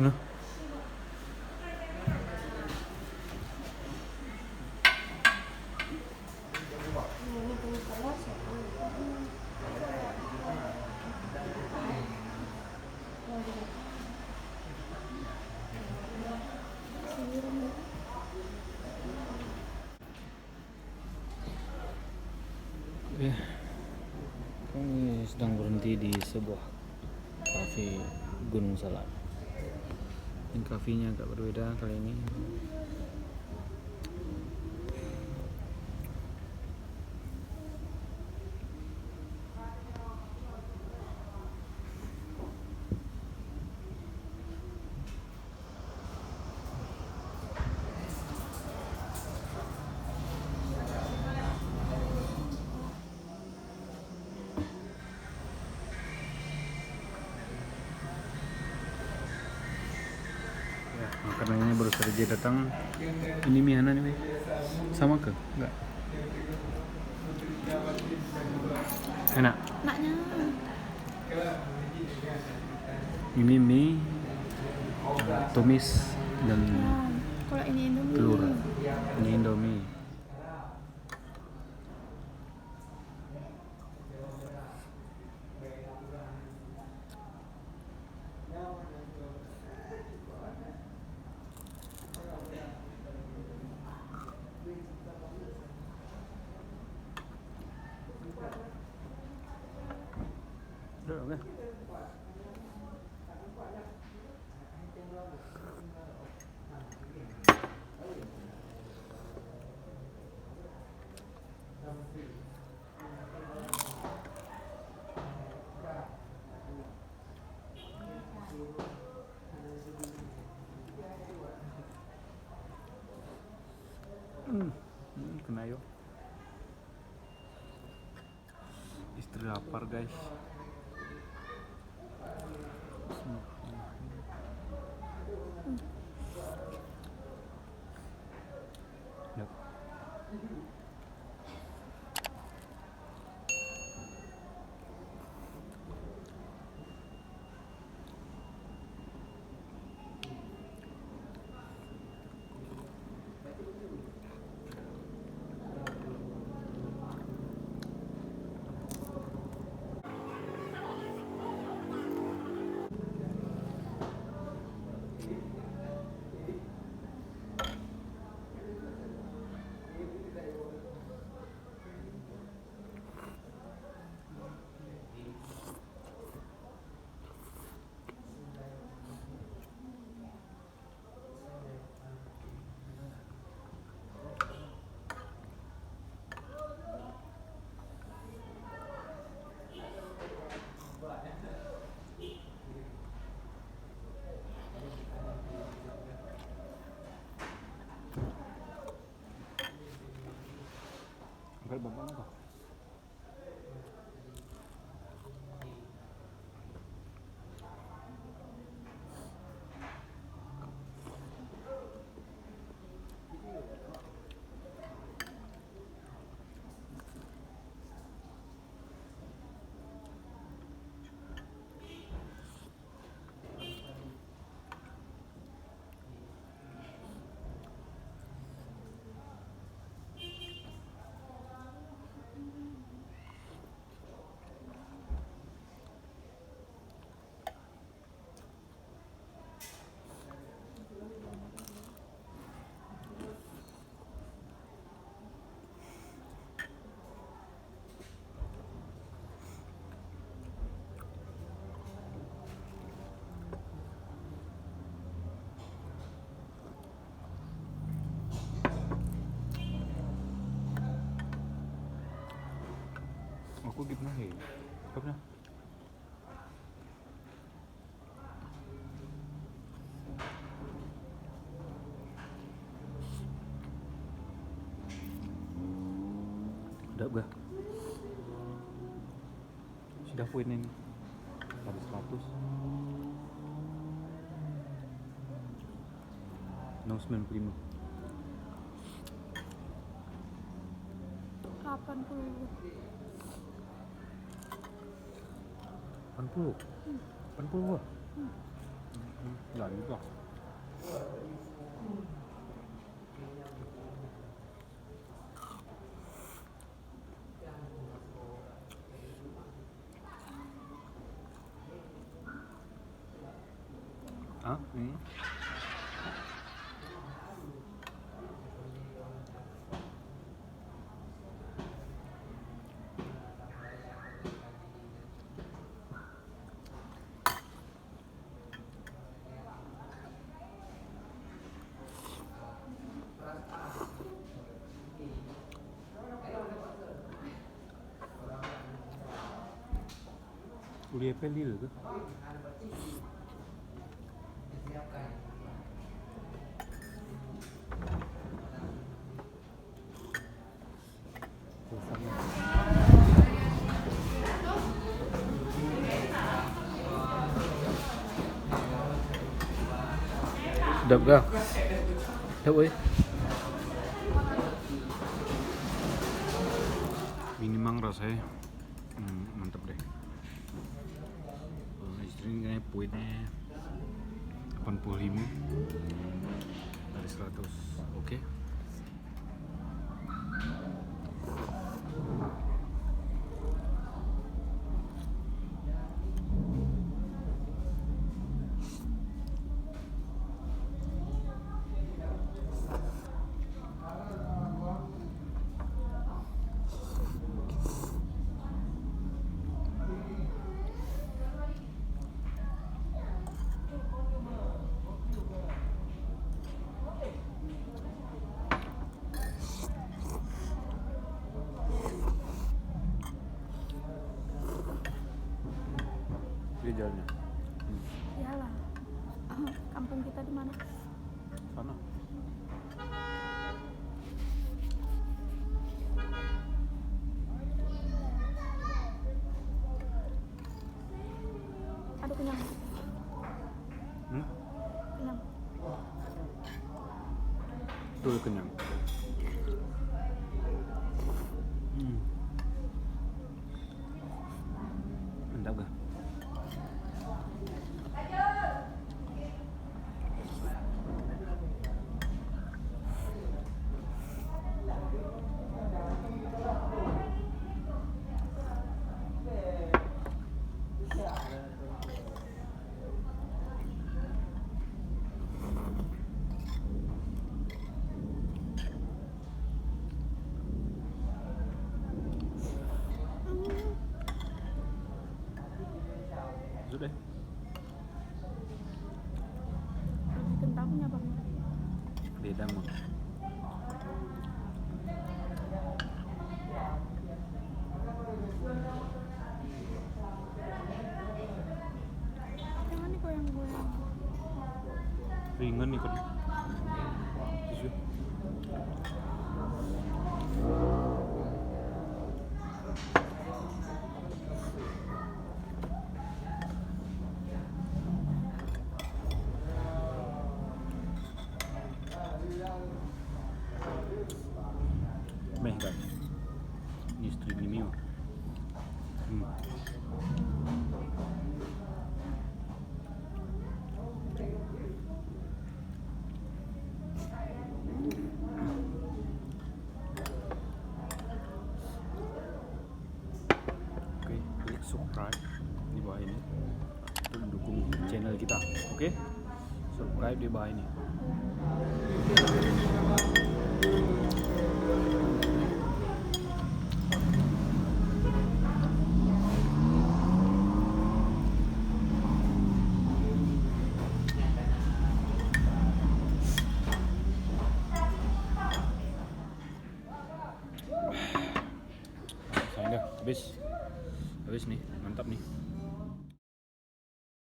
Nah, oke, kami sedang berhenti di sebuah kafe Gunung Salak. Dan kafenya agak berbeda kali ini. Makanannya baru saja datang. Ini mie Hana nih, sama ke? Enggak. Enak. Enaknya. Ini mie tumis dan Kalau ini Indomie. telur. Ini Indomie. Udah, oke. Kena yuk. Istri lapar guys. Yuk. Angkat babang apa? Aku gimana ya? Kapan? Udah gak? Sudah poin ini. Habis 100. No 95. 80. 80 gua. Enggak juga. Ah, ini. Udah pelil ke? Sedap kah? Sedap weh. Ini mang rasanya mantap deh. Istri ini kayaknya poinnya 85 dari 100. Oke. Ini jalannya. Iyalah. Kampung kita di mana? Sana. Aduh kenyang. Kenyang. Tuh kenyang. Mantap gak? Sudah. Lebih kentangnya bang. Beda mah. Jangan nih goyang-goyang. Ringan nih kan. Tisu. Meh kan. Ini stream ini mah. Oke, klik subscribe di bawah ini untuk mendukung channel kita. Oke, subscribe di bawah ini. Sayang dah, habis nih, mantap nih.